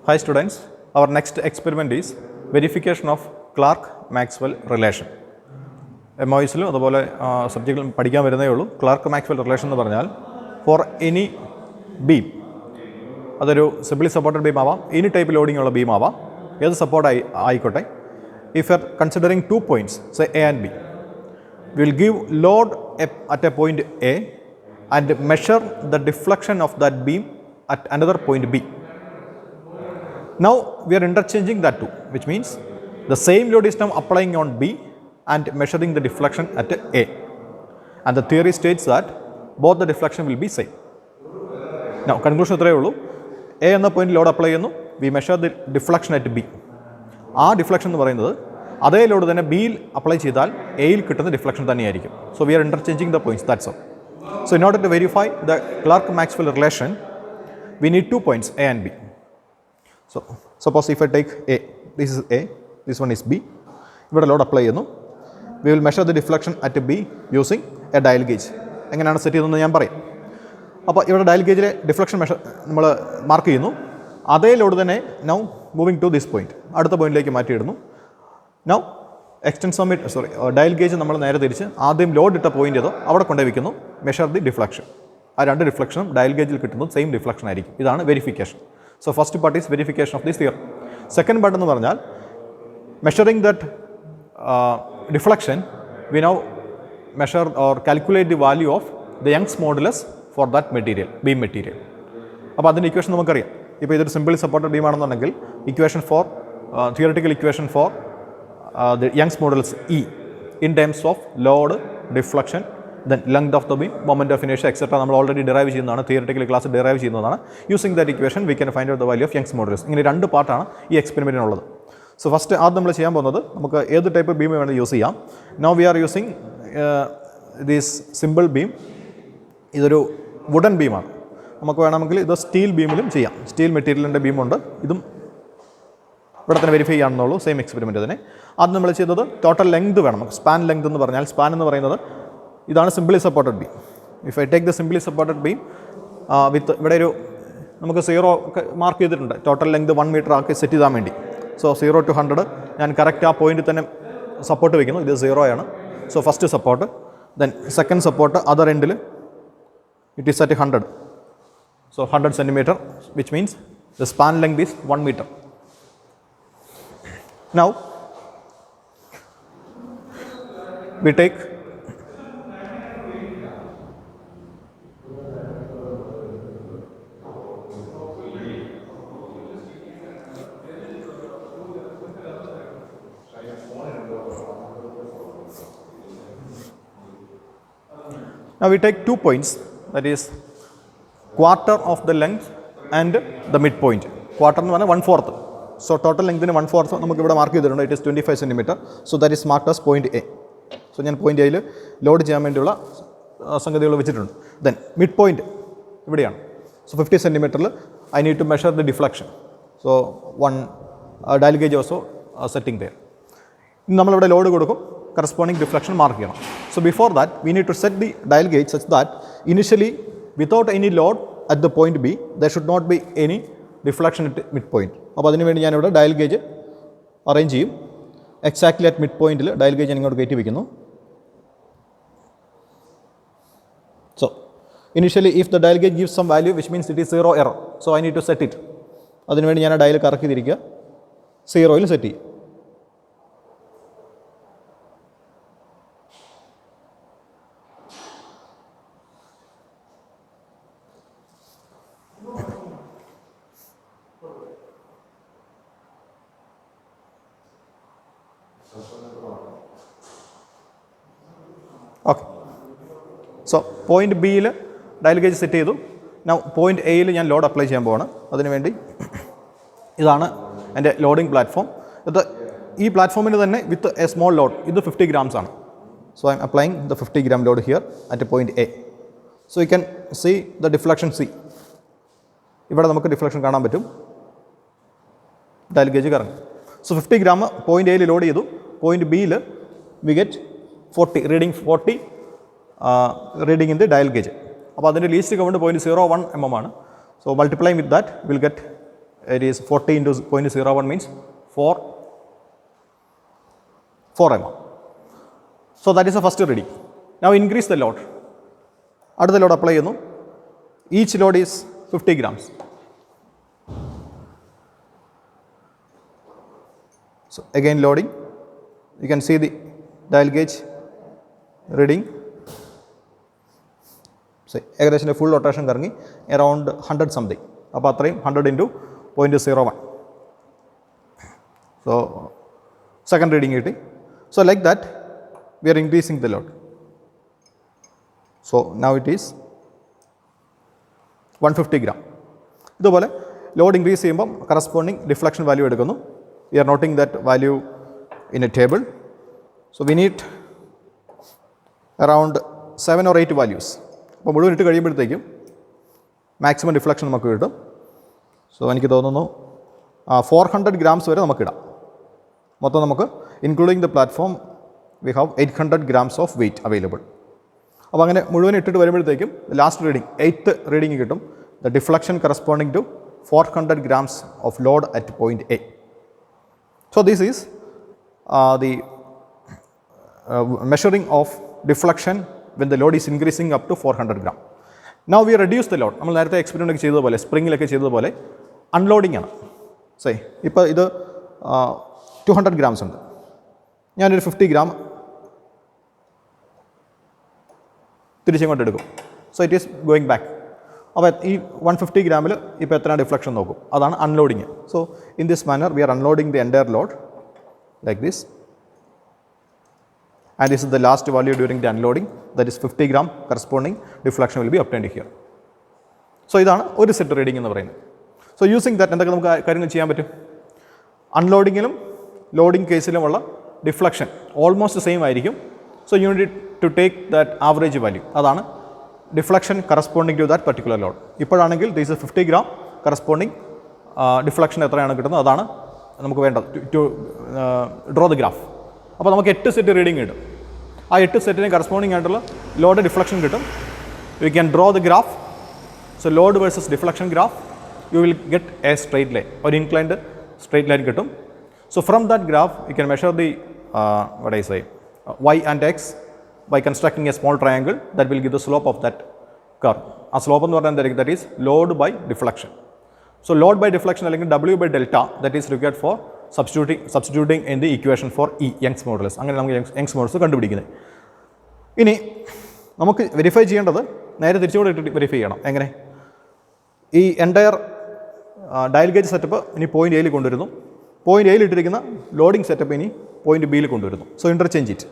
Hi students, our next experiment is verification of Clark Maxwell relation. MOSലും അതുപോലെ സബ്ജക്റ്റിൽ പഠിക്കാൻ വരുന്നേ ഉള്ളൂ. ക്ലാർക്ക് മാക്സ്വെൽ റിലേഷൻ എന്ന് പറഞ്ഞാൽ ഫോർ എനി ബീം, അതൊരു സിംപ്ലി സപ്പോർട്ടഡ് ബീം ആവാം, എനി ടൈപ്പ് ലോഡിംഗ് ഉള്ള ബീം ആവാം, ഏത് സപ്പോർട്ട് ആയിക്കോട്ടെ. If you are considering 2 points, say A and B, we will give load at a point A and measure the deflection of that beam at another point B. Now we are interchanging that two, which means the same load is now applying on B and measuring the deflection at A. And the theory states that both the deflection will be same. Now conclusion ഇത്രയേ ഉള്ളൂ. A എന്ന point load apply ചെയ്യുന്നു, we measure the deflection at B. ആ deflection എന്ന് പറയുന്നത് അതേ load തന്നെ ബിയിൽ അപ്ലൈ ചെയ്താൽ എയിൽ കിട്ടുന്ന ഡിഫ്ലക്ഷൻ തന്നെയായിരിക്കും. So we are interchanging the points, that's all. So in order to verify the Clark Maxwell relation, we need 2 points A and B. So suppose if I take A, this is A, this one is B. ഇവിടെ load apply ചെയ്യുന്നു. We will measure the deflection at B using a dial gauge. എങ്ങനെയാണ് set ചെയ്യുന്നതെന്ന് ഞാൻ പറയും. അപ്പോൾ ഇവിടെ dial ഗേജിലെ deflection നമ്മൾ മാർക്ക് ചെയ്യുന്നു. അതേ ലോഡ് തന്നെ now moving to this point, അടുത്ത പോയിന്റിലേക്ക് മാറ്റിയിടുന്നു. നൗ എക്സ്റ്റൻസോമീറ്റർ ഡയൽ ഗേജ് നമ്മൾ നേരെ തിരിച്ച് ആദ്യം ലോഡ് ഇട്ട പോയിന്റ് ഏതോ അവിടെ കൊണ്ടുപോയി വയ്ക്കുന്നു, മെഷർ ദി ഡിഫ്ലക്ഷൻ. ആ രണ്ട് ഡിഫ്ലക്ഷനും ഡയൽ ഗേജിൽ കിട്ടുന്നത് സെയിം ഡിഫ്ലക്ഷൻ ആയിരിക്കും. ഇതാണ് verification. So first part is verification of this theorem. Second part എന്ന് പറഞ്ഞാൽ measuring that deflection, we now measure or calculate the value of the Young's modulus for that material, beam material. അപ്പോൾ അതിൻ്റെ equation നമുക്കറിയാം. ഇപ്പോൾ ഇതൊരു simply supported beam ആണെന്നുണ്ടെങ്കിൽ equation for theoretical equation for the Young's modulus E in terms of load, deflection, then length of the beam, moment of inertia, etc. നമ്മൾ already derive ചെയ്യുന്നതാണ്, theoretical class derive ചെയ്യുന്നതാണ്. Using that equation we can find out the value of Young's modulus. ഇങ്ങനെ രണ്ട് പാർട്ടാണ് ഈ എക്സ്പെരിമെൻറ്റിനുള്ളത്. So first ആദ്യം നമ്മൾ ചെയ്യാൻ പോകുന്നത്, നമുക്ക് ഏത് ടൈപ്പ് ബീം വേണമെങ്കിൽ യൂസ് ചെയ്യാം. Now we are using this simple beam. ഇതൊരു വുഡൻ ബീമാണ്. നമുക്ക് വേണമെങ്കിൽ ഇത് സ്റ്റീൽ ബീമിലും ചെയ്യാം. സ്റ്റീൽ മെറ്റീരിയലിൻ്റെ ബീമുണ്ട്. ഇതും ഇവിടെ തന്നെ വെരിഫൈ ചെയ്യാണെന്നുള്ളൂ, സെയിം എക്സ്പെരിമെൻറ്റ് തന്നെ. ആദ്യം നമ്മൾ ചെയ്തത് ടോട്ടൽ ലെങ്ത് വേണം. നമുക്ക് സ്പാൻ ലെങ്ത് എന്ന് പറഞ്ഞാൽ, സ്പാൻ എന്ന് പറയുന്നത് ഇതാണ് simply supported beam. If I take the simply supported beam വിത്ത് ഇവിടെ ഒരു നമുക്ക് 0 ഒക്കെ മാർക്ക് ചെയ്തിട്ടുണ്ട്, ടോട്ടൽ ലെങ്ത് 1 മീറ്റർ ആക്കി സെറ്റ് ചെയ്താൻ വേണ്ടി. സോ 0 to 100 ഞാൻ കറക്റ്റ് ആ പോയിന്റിൽ തന്നെ സപ്പോർട്ട് വയ്ക്കുന്നു. ഇത് 0 ആണ്. So first support, then second support other എൻഡിൽ it is at 100. So 100 centimeter, which means the span length is 1 meter. Now we take Now we take 2 points, that is quarter of the length and the midpoint. Quarter എന്ന് പറഞ്ഞാൽ 1/4. So total ലെങ്തിന് 1/4 നമുക്ക് ഇവിടെ mark ചെയ്തിട്ടുണ്ട്. It is 25 centimeter. So that is marked as point A. So ഞാൻ point എയിൽ load ചെയ്യാൻ വേണ്ടിയുള്ള സംഗതികൾ വെച്ചിട്ടുണ്ട്. ദെൻ മിഡ് പോയിന്റ് ഇവിടെയാണ്. So 50 centimeter I need to measure the deflection. So one dial gauge also setting there. നമ്മളിവിടെ load കൊടുക്കും, corresponding deflection mark ചെയ്യണം. So before that we need to set the dial gauge such that initially without any load at the point B there should not be any deflection at midpoint. അപ്പോൾ അതിന് വേണ്ടി ഞാനിവിടെ dial gauge arrange ചെയ്യും. Exactly at mid പോയിന്റിൽ dial gauge ഞാൻ ഇങ്ങോട്ട് കയറ്റി വയ്ക്കുന്നു. So initially if the dial gauge gives some value which means it is 0 error. So I need to set it. അതിനുവേണ്ടി ഞാൻ ആ ഡയൽ കറക്കി തിരിക്കുക, 0യിൽ സെറ്റ് ചെയ്യും. ഓക്കെ. സോ പോയിന്റ് ബിയിൽ ഡയൽ ഗേജ് സെറ്റ് ചെയ്തു. നൗ പോയിന്റ് എയിൽ ഞാൻ ലോഡ് അപ്ലൈ ചെയ്യാൻ പോവാണ്. അതിനുവേണ്ടി ഇതാണ് എൻ്റെ ലോഡിംഗ് പ്ലാറ്റ്ഫോം. ഈ പ്ലാറ്റ്ഫോമിന് തന്നെ വിത്ത് എ സ്മോൾ ലോഡ്, ഇത് 50 grams ആണ്. So I am applying the 50 gram load here at point A. So you can see the deflection C. ഇവിടെ നമുക്ക് ഡിഫ്ലക്ഷൻ കാണാൻ പറ്റും. ഡയൽ ഗേജ് കറങ്ങും. സോ 50 gram പോയിന്റ് എയിൽ ലോഡ് ചെയ്തു. പോയിന്റ് ബിയിൽ we get 40 reading, 40 reading in the dial gauge. അപ്പോൾ അതിൻ്റെ ലീസ്റ്റ് കൗണ്ട് 0.01 mm ആണ്. So multiply with that will get it is 40 into 0.01 means 4 mm. So that is the first reading. Now increase the load. Add the load apply. Each load is 50 grams. So again loading. You can see the dial gauge reading. So a full rotation around 100 something. About 100 into 0.01. So second reading it. So like that we are increasing the load. So now it is 150 gram. This load increase corresponding deflection value. We are noting that value in a table. So we need around 7 or 8 values. So maximum deflection. So 400 grams including the platform, we have 800 grams of weight available. So the last reading, 8th reading, the deflection corresponding to 400 grams of load at point A. So this is the measuring of deflection when the load is increasing up to 400 gram. Now we reduce the load. We will experiment spring unloading. Say, this is 200 grams. I 50 gram. So it is going back. Now, 150 gram is deflection. That is unloading. So in this manner, we are unloading the entire load like this. And this is the last value during the unloading. That is 50 gram corresponding deflection will be obtained here. So this is one set reading. So using that, unloading and loading case deflection almost the same. So you need to take that average value. That is deflection corresponding to that particular load. Now this is 50 gram corresponding deflection. That is to draw the graph. Now we have 8 set reading. That 8 set corresponding load deflection. We can draw the graph. So load versus deflection graph, you will get a straight line or inclined straight line. So from that graph, you can measure the y and x by constructing a small triangle that will give the slope of that curve. A slope that is load by deflection. So load by deflection അല്ലെങ്കിൽ W by delta that is required for substituting in the equation for E, Young's modulus. അങ്ങനെ നമുക്ക് Young's modulus കണ്ടുപിടിക്കുന്നത്. ഇനി നമുക്ക് verify ചെയ്യേണ്ടത് നേരെ തിരിച്ചുകൂടെ verify ചെയ്യണം. എങ്ങനെ? ഈ എൻ്റയർ ഡയൽ ഗേജ് സെറ്റപ്പ് ഇനി പോയിന്റ് എയിൽ കൊണ്ടുവരുന്നു. പോയിന്റ് എയിൽ ഇട്ടിരിക്കുന്ന ലോഡിംഗ് സെറ്റപ്പ് ഇനി പോയിന്റ് ബിയിൽ കൊണ്ടുവരുന്നു. So interchange it.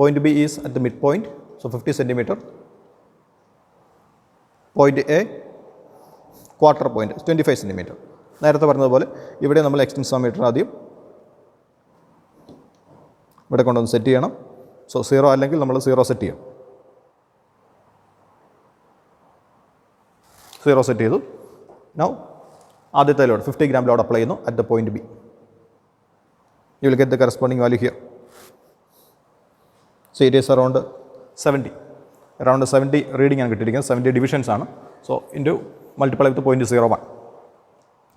Point B is at the midpoint, so 50 centimeter. Point A, quarter point, 25 centimeter. നേരത്തെ പറഞ്ഞതുപോലെ ഇവിടെ നമ്മൾ എക്സ്റ്റൻസോമീറ്റർ ആദ്യം ഇവിടെ കൊണ്ടുവന്ന് സെറ്റ് ചെയ്യണം. സോ 0 അല്ലെങ്കിൽ നമ്മൾ 0 സെറ്റ് ചെയ്യണം. 0 സെറ്റ് ചെയ്തു. നൗ ആദ്യത്തെ ലോഡ് 50 gram ലോഡ് അപ്ലൈ ചെയ്യുന്നു at the point B. You will get the corresponding value here. So it is around 70. Around 70 reading and getting 70 divisions. So into multiply with 0.01.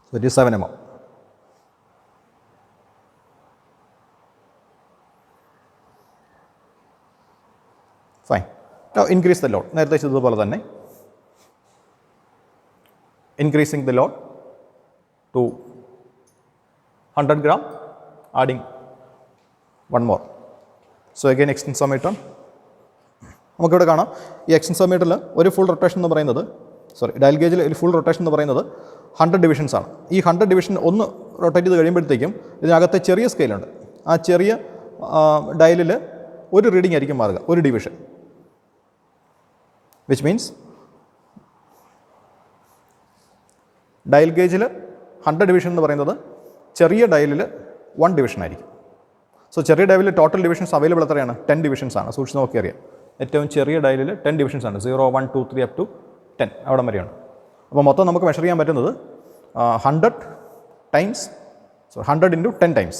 So it is 7 mm. Fine. Now increase the load. Increasing the load to 100 gram, adding one more. So again extensometer. നമുക്ക് ഇവിടെ കാണാം ഈ എക്സ്റ്റൻസോമീറ്ററിൽ ഒരു full rotation എന്ന് പറയുന്നത് dial ഗേജിൽ ഒരു full rotation എന്ന് പറയുന്നത് 100 ഡിവിഷൻസ് ആണ്. ഈ 100 ഡിവിഷൻ ഒന്ന് റൊട്ടേറ്റ് ചെയ്ത് കഴിയുമ്പോഴത്തേക്കും ഇതിനകത്തെ ചെറിയ സ്കെയിലുണ്ട്. ആ ചെറിയ ഡയലിൽ ഒരു റീഡിംഗ് ആയിരിക്കും മാറുക, ഒരു ഡിവിഷൻ. വിച്ച് മീൻസ് ഡയൽ ഗേജിൽ 100 ഡിവിഷൻ എന്ന് പറയുന്നത് ചെറിയ ഡയലിൽ 1 ഡിവിഷൻ ആയിരിക്കും. സോ ചെറിയ ഡയലിൽ ടോട്ടൽ ഡിവിഷൻസ് അവൈലബിൾ എത്രയാണ്? 10 ഡിവിഷൻസ് ആണ്. സൂക്ഷിച്ച് നോക്കിയറിയാം. ഏറ്റവും ചെറിയ ഡയലിൽ 10 ഡിവിഷൻസ് ആണ്. 0, 1, 2, 3 അപ് ടു 10 അവിടെ വരെയാണ്. അപ്പോൾ മൊത്തം നമുക്ക് മെഷർ ചെയ്യാൻ പറ്റുന്നത് 100 times so 100 into 10 times.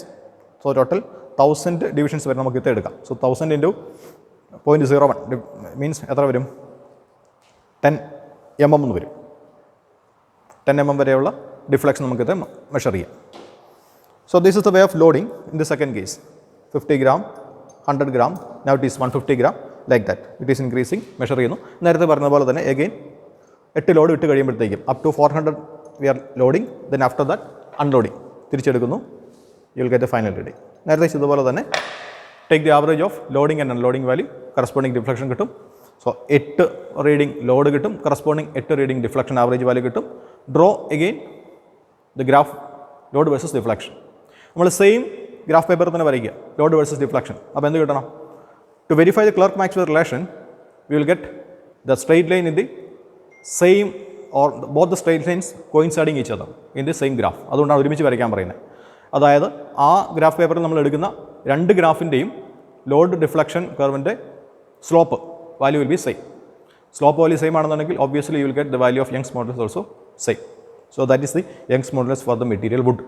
So total 1000 divisions വരെ നമുക്ക് ഇത് എടുക്കാം. സോ 1000 ഇൻറ്റു 0.01 മീൻസ് എത്ര വരും? 10 mm എന്ന് വരും. 10 mm വരെയുള്ള ഡിഫ്ലക്ഷൻ നമുക്കിത് മെഷർ ചെയ്യാം. So this is the way of loading in the second case. 50 gram, 100 gram, now it is 150 gram, like that. It is increasing, measure ചെയ്യുന്നു. നേരത്തെ പറഞ്ഞ പോലെ തന്നെ again 8 ലോഡ് ഇട്ട് കഴിയുമ്പോഴത്തേക്കും up to 400 we are loading, then after that unloading. തിരിച്ചെടുക്കുന്നു, you will get the final reading. നേരത്തെ ചെയ്തതുപോലെ തന്നെ take the average of loading and unloading value, corresponding deflection കിട്ടും. സോ 8 റീഡിംഗ് ലോഡ് കിട്ടും, corresponding 8 reading deflection average value കിട്ടും. Draw again the graph load versus deflection. നമ്മൾ same graph paper തന്നെ വരയ്ക്കുക, load versus deflection. അപ്പോൾ എന്ത് കിട്ടണം? To verify the Clerk Maxwell relation we will get the straight line in the same or both the straight lines coinciding each other in the same graph. അതുകൊണ്ടാണ് ഒരുമിച്ച് വരയ്ക്കാൻ പറയുന്നത്. അതായത് ആ ഗ്രാഫ് പേപ്പറിൽ നമ്മൾ എടുക്കുന്ന രണ്ട് ഗ്രാഫിൻ്റെയും ലോഡ് ഡിഫ്ലക്ഷൻ കർവിൻ്റെ slope value will be same. Slope value same ആണെന്നുണ്ടെങ്കിൽ obviously you will get the value of Young's modulus also same. So that is the Young's modulus for the material wood.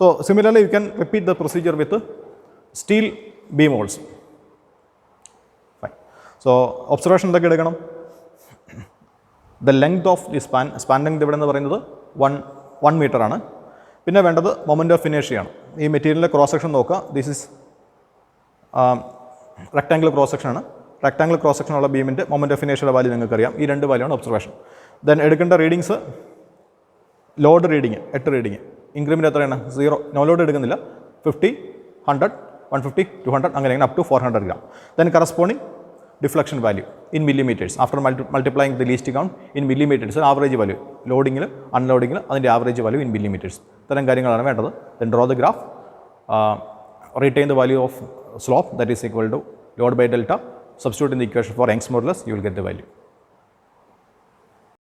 So similarly you can repeat the procedure with steel beam also. Fine. So observation എന്തൊക്കെ എടുക്കണം? The length of the span length ഇവിടെ എന്ന് പറയുന്നത് 1 meter ആണ്. പിന്നെ വേണ്ടത് moment of inertia ആണ്. ഈ മെറ്റീരിയലിൻ്റെ ക്രോസ് സെക്ഷൻ നോക്കുക. This is rectangular cross section ആണ്. റെക്ടാംഗിൾ ക്രോസ് സെക്ഷനുള്ള ബീമിൻ്റെ മൊമെൻറ്റ് ഓഫ് ഇനേഷ്യയുടെ വാല്യൂ നിങ്ങൾക്കറിയാം. ഈ രണ്ട് വാല്യൂ ആണ് ഒബ്സർവേഷൻ. ദെൻ എടുക്കേണ്ട readings load reading 8 reading. Increment എത്രയാണ്? 0. നോ ലോഡ് എടുക്കുന്നില്ല. 50, 100, 150, 200 അങ്ങനെ up to 400 gram. Then corresponding deflection value in millimetres after multiplying the least count in millimetres. Average value ലോഡിങ്ങിൽ അൺലോഡിങ്ങിൽ അതിൻ്റെ ആവറേജ് വാല്യൂ ഇൻ മില്ലിമീറ്റേഴ്സ്. ഇത്തരം കാര്യങ്ങളാണ് വേണ്ടത്. Then draw the graph, retain the value of slope that is equal to load by delta. Substitute in the equation for Young's modulus, you will get the value.